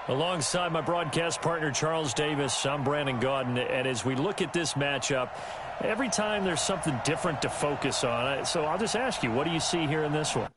Alongside my broadcast partner, Charles Davis, I'm Brandon Gaudin. And as we look at this matchup, every time there's something different to focus on. So I'll just ask you, what do you see here in this one?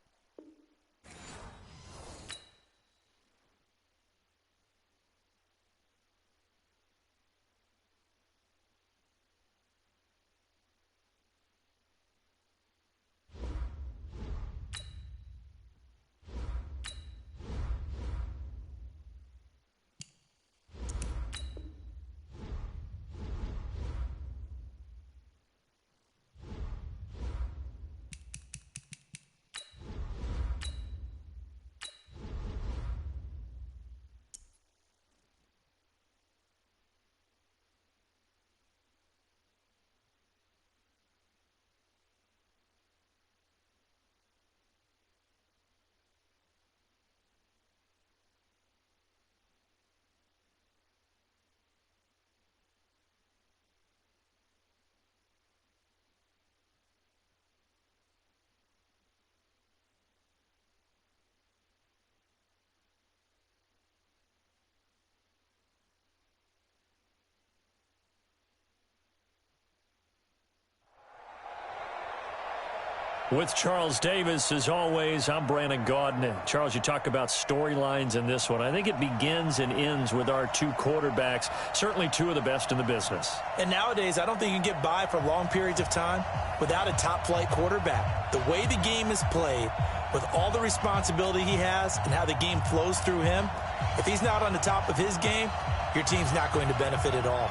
With Charles Davis, as always, I'm Brandon Gaudin. Charles, you talk about storylines in this one. I think it begins and ends with our two quarterbacks, certainly two of the best in the business. And nowadays, I don't think you can get by for long periods of time without a top-flight quarterback. The way the game is played, with all the responsibility he has and how the game flows through him, if he's not on the top of his game, your team's not going to benefit at all.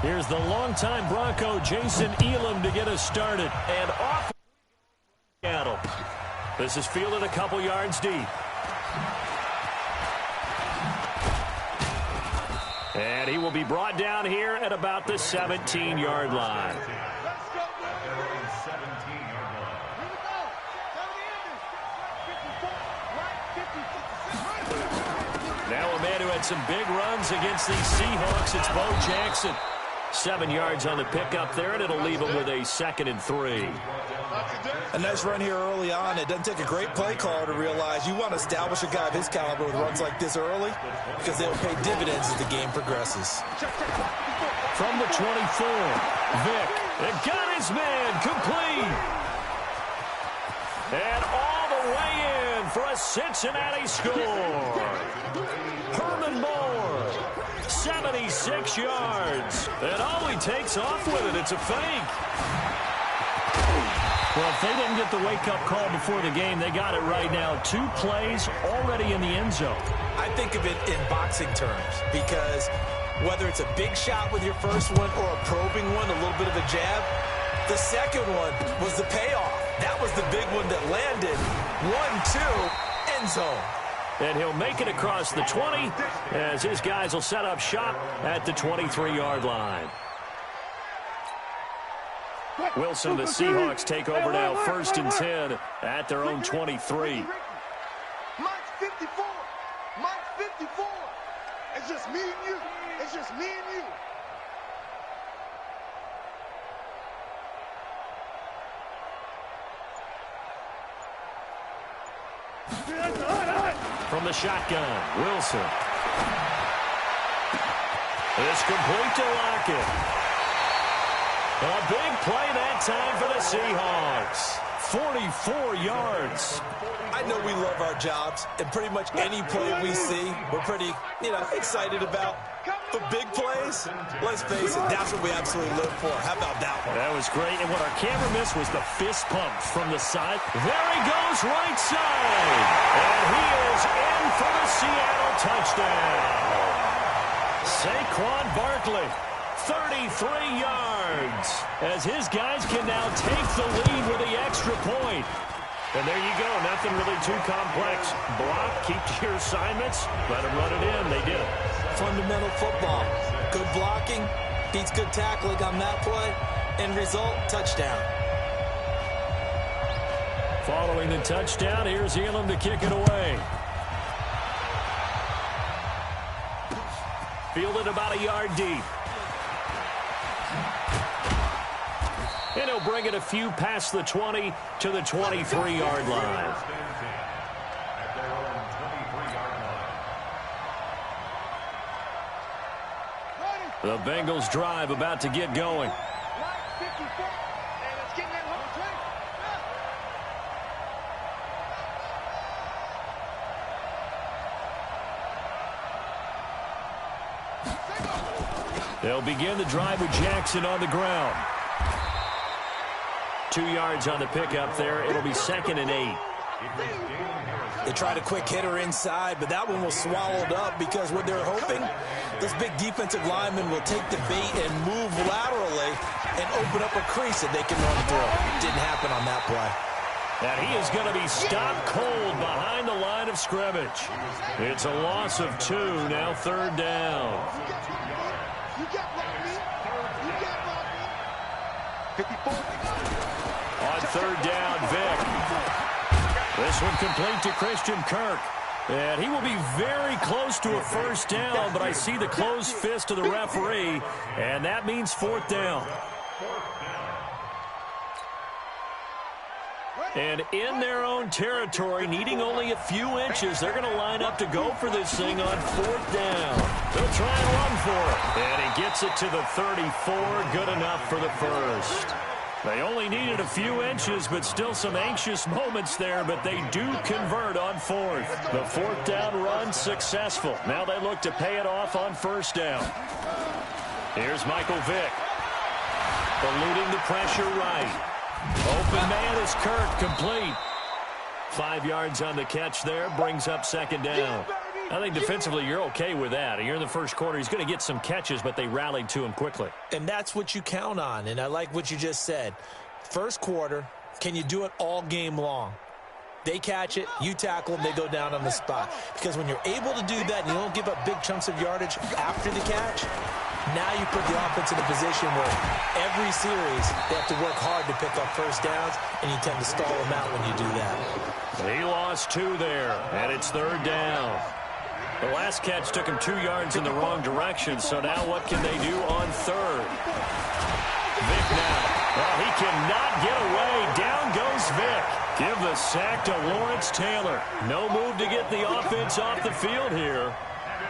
Here's the longtime Bronco, Jason Elam, to get us started. And off. This is fielded a couple yards deep. And he will be brought down here at about the 17-yard line. Now a man who had some big runs against these Seahawks, it's Bo Jackson. 7 yards on the pickup there, and it'll leave him with a 2nd and 3. A nice run here early on. It doesn't take a great play caller to realize you want to establish a guy of his caliber with runs like this early because they'll pay dividends as the game progresses. From the 24, Vick, it got his man complete. And all the way in for a Cincinnati score. Herman Moore, 76 yards. And all he takes off with it, it's a fake. Well, if they didn't get the wake-up call before the game, they got it right now. 2 plays already in the end zone. I think of it in boxing terms because whether it's a big shot with your first one or a probing one, a little bit of a jab, the second one was the payoff. That was the big one that landed. 1-2, end zone. And he'll make it across the 20 as his guys will set up shop at the 23-yard line. Wilson, the Seahawks take over now, 1st and 10 at their own 23. Mike's 54. Mike's 54. It's just me and you. It's just me and you. From the shotgun, Wilson. It's complete to Lockett. A big play that time for the Seahawks. 44 yards. I know we love our jobs, and pretty much any play we see, we're pretty, excited about. The big plays, let's face it, that's what we absolutely live for. How about that one? That was great, and what our camera missed was the fist pump from the side. There he goes, right side. And he is in for the Seattle touchdown. Saquon Barkley. 33 yards as his guys can now take the lead with the extra point. And there you go. Nothing really too complex. Block, keep to your assignments, let them run it in. They did. Fundamental football. Good blocking beats good tackling on that play. End result, touchdown. Following the touchdown, here's Elam to kick it away. Fielded about a yard deep. And he'll bring it a few past the 20 to the 23-yard line. The Bengals drive about to get going. They'll begin the drive with Jackson on the ground. 2 yards on the pickup there. It'll be 2nd and 8. They tried a quick hitter inside, but that one was swallowed up because what they're hoping, this big defensive lineman will take the bait and move laterally and open up a crease that they can run through. Didn't happen on that play. And he is going to be stopped cold behind the line of scrimmage. It's a loss of 2, now 3rd down. On 3rd down, Vick. This one complete to Christian Kirk. And he will be very close to a 1st down, but I see the closed fist of the referee, and that means 4th down. And in their own territory, needing only a few inches, they're going to line up to go for this thing on 4th down. They'll try and run for it. And he gets it to the 34, good enough for the 1st. They only needed a few inches, but still some anxious moments there, but they do convert on 4th. The 4th down run successful. Now they look to pay it off on 1st down. Here's Michael Vick. Eluding the pressure right. Open man is Kirk, complete. 5 yards on the catch there, brings up 2nd down. I think defensively you're okay with that. You're in the 1st quarter. He's going to get some catches, but they rallied to him quickly. And that's what you count on, and I like what you just said. 1st quarter, can you do it all game long? They catch it, you tackle them, they go down on the spot. Because when you're able to do that and you don't give up big chunks of yardage after the catch, now you put the offense in a position where every series they have to work hard to pick up 1st downs, and you tend to stall them out when you do that. He lost 2 there, and it's 3rd down. The last catch took him 2 yards in the wrong direction, so now what can they do on 3rd? Vick now. Well, he cannot get away. Down goes Vick. Give the sack to Lawrence Taylor. No move to get the offense off the field here.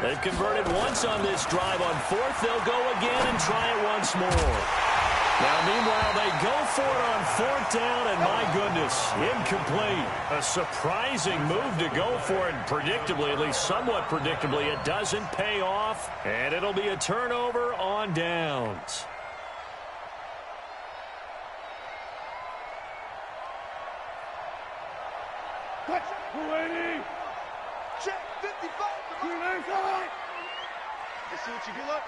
They've converted once on this drive. On 4th, they'll go again and try it once more. Now, meanwhile, they go for it on 4th down, and my goodness, incomplete. A surprising move to go for it, and predictably, at least somewhat predictably, it doesn't pay off, and it'll be a turnover on downs. Check 55. Let's see what you preload.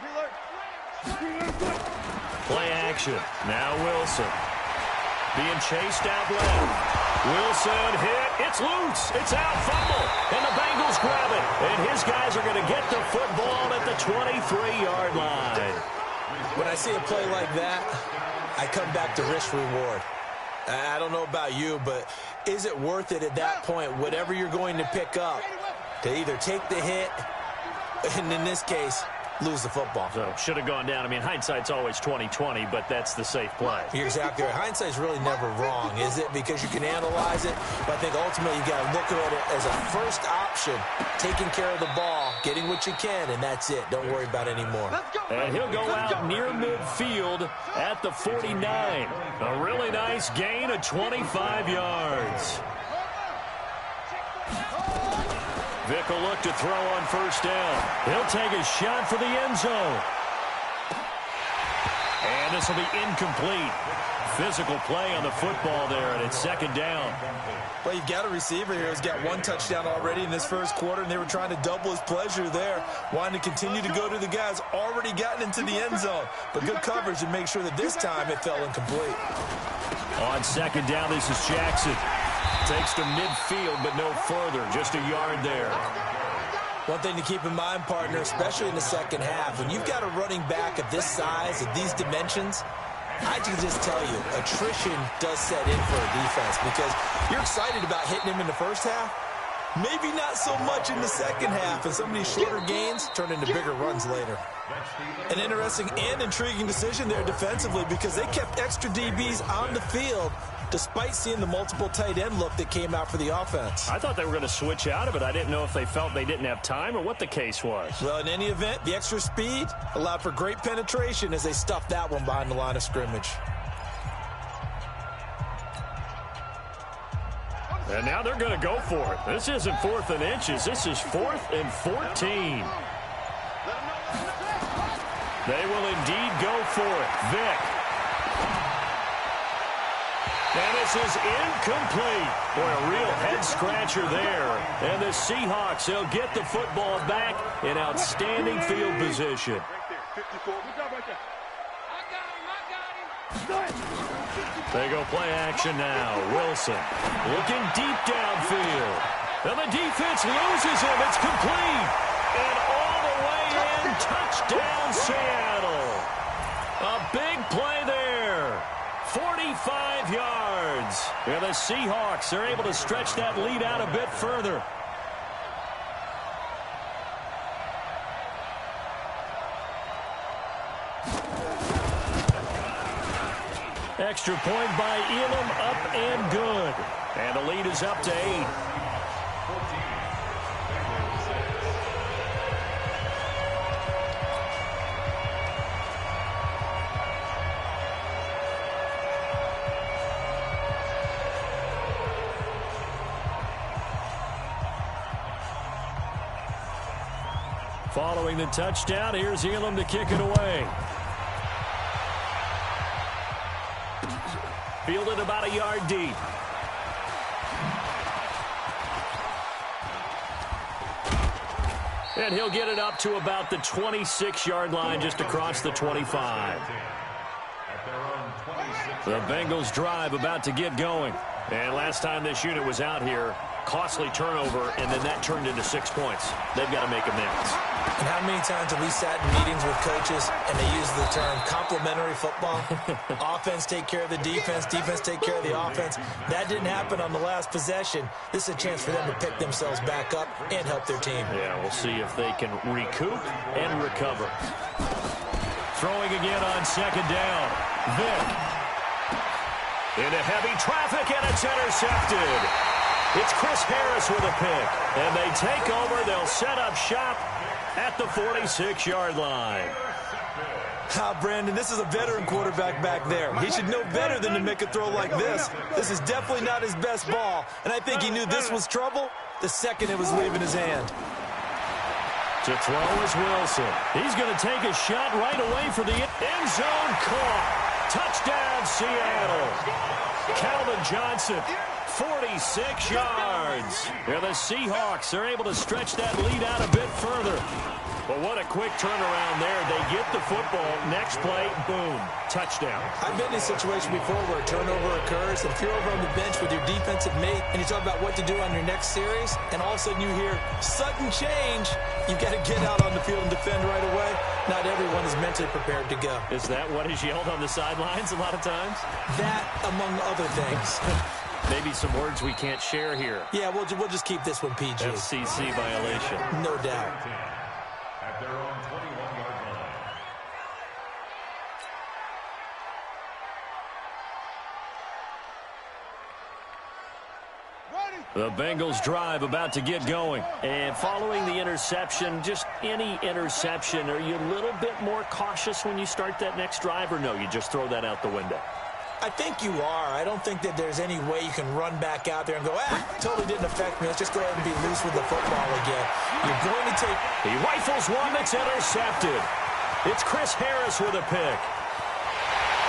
Play action. Now Wilson. Being chased out left. Wilson hit. It's loose. It's out. Fumble. And the Bengals grab it. And his guys are going to get the football at the 23-yard line. When I see a play like that, I come back to risk-reward. I don't know about you, but is it worth it at that point, whatever you're going to pick up, to either take the hit, and in this case, lose the football? So should have gone down. I mean, hindsight's always 20/20, but that's the safe play. You're exactly right. Hindsight's really never wrong, is it? Because you can analyze it, but I think ultimately you got to look at it as a first option, taking care of the ball, getting what you can, and that's it. Don't worry about it anymore. And he'll go out near midfield at the 49. A really nice gain of 25 yards. Vick will look to throw on 1st down. He'll take a shot for the end zone. And this will be incomplete. Physical play on the football there, and it's 2nd down. Well, you've got a receiver here who's got 1 touchdown already in this 1st quarter, and they were trying to double his pleasure there, wanting to continue to go to the guys already gotten into the end zone. But good coverage to make sure that this time it fell incomplete. On 2nd down, this is Jackson. Takes to midfield, but no further. Just a yard there. One thing to keep in mind, partner, especially in the 2nd half, when you've got a running back of this size, of these dimensions, I can just tell you, attrition does set in for a defense because you're excited about hitting him in the 1st half. Maybe not so much in the 2nd half, and some of these shorter gains turn into bigger runs later. An interesting and intriguing decision there defensively because they kept extra DBs on the field despite seeing the multiple tight end look that came out for the offense. I thought they were going to switch out of it. I didn't know if they felt they didn't have time or what the case was. Well, in any event, the extra speed allowed for great penetration as they stuffed that one behind the line of scrimmage. And now they're going to go for it. This isn't 4th and inches. This is 4th and 14. They will indeed go for it. Vick. And this is incomplete. Boy, a real head-scratcher there. And the Seahawks, they'll get the football back in outstanding field position. They go play action now. Wilson looking deep downfield. And the defense loses him. It's complete. And all the way in. Touchdown, Seattle. A big play there. 45 yards. And the Seahawks are able to stretch that lead out a bit further. Extra point by Elam, up and good. And the lead is up to 8. Following the touchdown, here's Elam to kick it away. Fielded about a yard deep. And he'll get it up to about the 26-yard line, just across the 25. The Bengals drive about to get going. And last time this unit was out here, costly turnover, and then that turned into 6 points. They've got to make amends. And how many times have we sat in meetings with coaches and they use the term complementary football? Offense take care of the defense, defense take care of the offense. That didn't happen on the last possession. This is a chance for them to pick themselves back up and help their team. Yeah, we'll see if they can recoup and recover. Throwing again on second down. Vick. Into heavy traffic, and it's intercepted. It's Chris Harris with a pick. And they take over. They'll set up shop at the 46-yard line. Brandon, this is a veteran quarterback back there. He should know better than to make a throw like this. This is definitely not his best ball. And I think he knew this was trouble the second it was leaving his hand. To throw is Wilson. He's going to take a shot right away for the end zone. Caught. Touchdown, Seattle. Calvin Johnson, 46 yards. And the Seahawks are able to stretch that lead out a bit further. But what a quick turnaround there. They get the football. Next play, boom, touchdown. I've been in a situation before where a turnover occurs, and if you're over on the bench with your defensive mate and you talk about what to do on your next series, and all of a sudden you hear sudden change, you've got to get out on the field and defend right away. Not everyone is mentally prepared to go. Is that what is yelled on the sidelines a lot of times? That, among other things. Maybe some words we can't share here. Yeah, we'll just keep this one PG. FCC violation. No doubt. At their own 21-yard line. The Bengals drive about to get going. And following the interception, just any interception, are you a little bit more cautious when you start that next drive, or no, you just throw that out the window? I think you are. I don't think that there's any way you can run back out there and go, totally didn't affect me. Let's just go ahead and be loose with the football again. You're going to take... He rifles one that's intercepted. It's Chris Harris with a pick.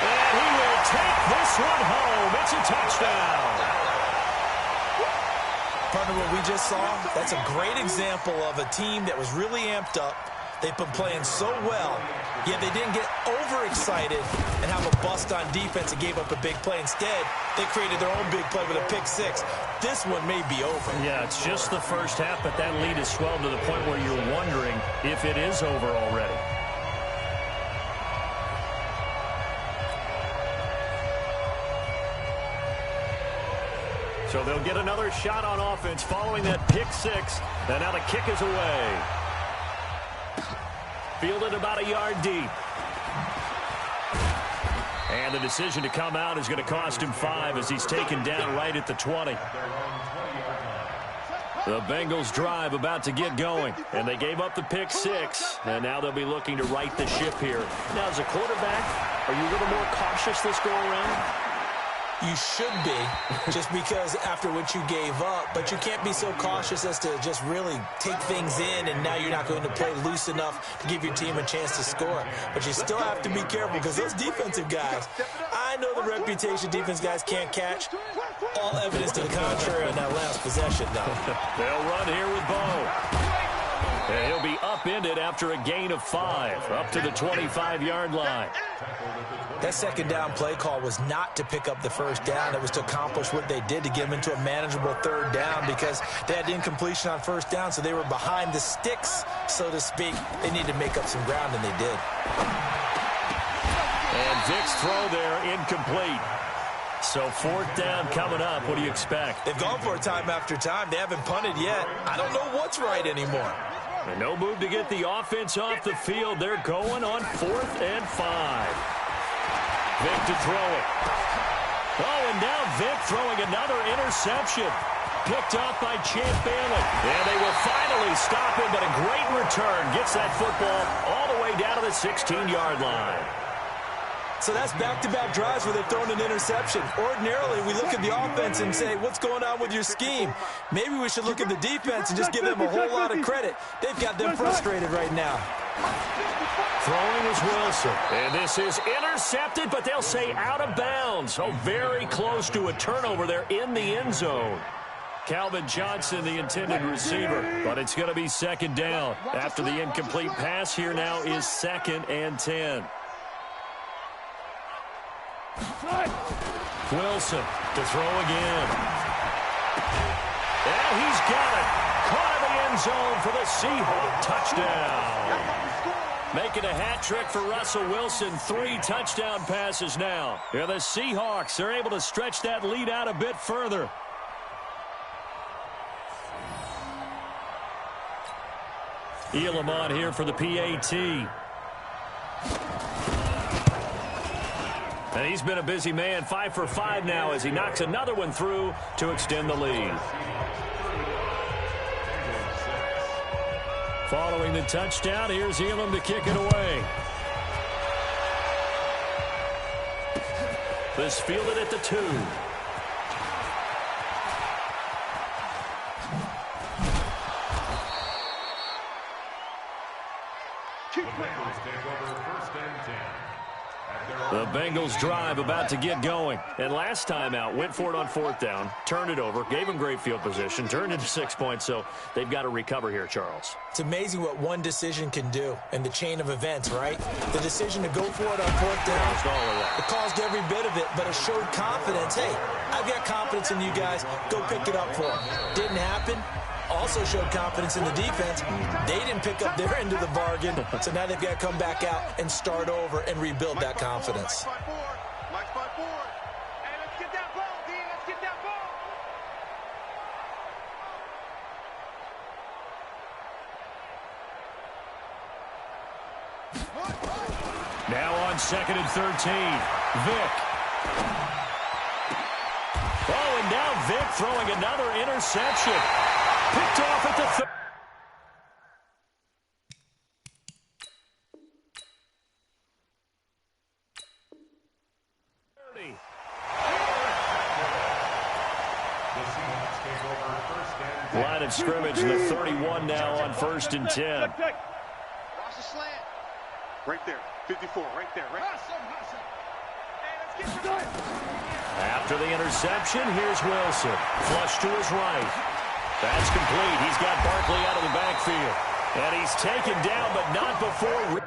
And he will take this one home. It's a touchdown. Partner, what we just saw, that's a great example of a team that was really amped up. They've been playing so well, yet they didn't get overexcited and have a bust on defense and gave up a big play. Instead, they created their own big play with a pick six. This one may be over. Yeah, it's just the first half, but that lead has swelled to the point where you're wondering if it is over already. So they'll get another shot on offense following that pick six. And now the kick is away. Fielded about a yard deep. And the decision to come out is going to cost him 5 as he's taken down right at the 20. The Bengals drive about to get going, and they gave up the pick 6, and now they'll be looking to right the ship here. Now, as a quarterback, are you a little more cautious this go-around? You should be, just because after what you gave up, but you can't be so cautious as to just really take things in, and now you're not going to play loose enough to give your team a chance to score. But you still have to be careful because those defensive guys, I know the reputation defense guys can't catch. All evidence to the contrary on that last possession, though. They'll run here with Bo. And he'll be upended after a gain of 5, up to the 25-yard line. That second down play call was not to pick up the first down. It was to accomplish what they did to get them into a manageable third down because they had incompletion on first down, so they were behind the sticks, so to speak. They needed to make up some ground, and they did. And Vick's throw there incomplete. So 4th down coming up. What do you expect? They've gone for it time after time. They haven't punted yet. I don't know what's right anymore. And no move to get the offense off the field. They're going on 4th and 5. Vick to throw it. Oh, and now Vick throwing another interception. Picked off by Champ Bailey. And they will finally stop him, but a great return. Gets that football all the way down to the 16-yard line. So that's back-to-back drives where they've thrown an interception. Ordinarily, we look at the offense and say, what's going on with your scheme? Maybe we should look at the defense and just give them a whole lot of credit. They've got them frustrated right now. Throwing is Wilson. And this is intercepted, but they'll say out of bounds. Oh, very close to a turnover there in the end zone. Calvin Johnson, the intended receiver, but it's going to be 2nd down. After the incomplete pass, here now is 2nd and 10. Wilson to throw again. And he's got it. Caught in the end zone for the Seahawks. Touchdown. Making a hat trick for Russell Wilson. 3 touchdown passes now. Yeah, the Seahawks are able to stretch that lead out a bit further. Elam on here for the PAT. And he's been a busy man, 5 for 5 now as he knocks another one through to extend the lead. Following the touchdown, here's Elam to kick it away. This fielded at the 2. The Bengals drive about to get going. And last time out, went for it on 4th down, turned it over, gave them great field position, turned into 6 points, so they've got to recover here, Charles. It's amazing what one decision can do in the chain of events, right? The decision to go for it on 4th down, it caused every bit of it, but it showed confidence. Hey, I've got confidence in you guys. Go pick it up for them. Didn't happen. Also showed confidence in the defense. They didn't pick up their end of the bargain, so now they've got to come back out and start over and rebuild that confidence. Now on 2nd and 13, Vick. Oh, and now Vick throwing another interception. Picked off at the 30. Line of scrimmage, the 31 now on 1st and 10. Right there, 54, right there, right there. After the interception, here's Wilson. Flush to his right. That's complete. He's got Barkley out of the backfield. And he's taken down, but not before...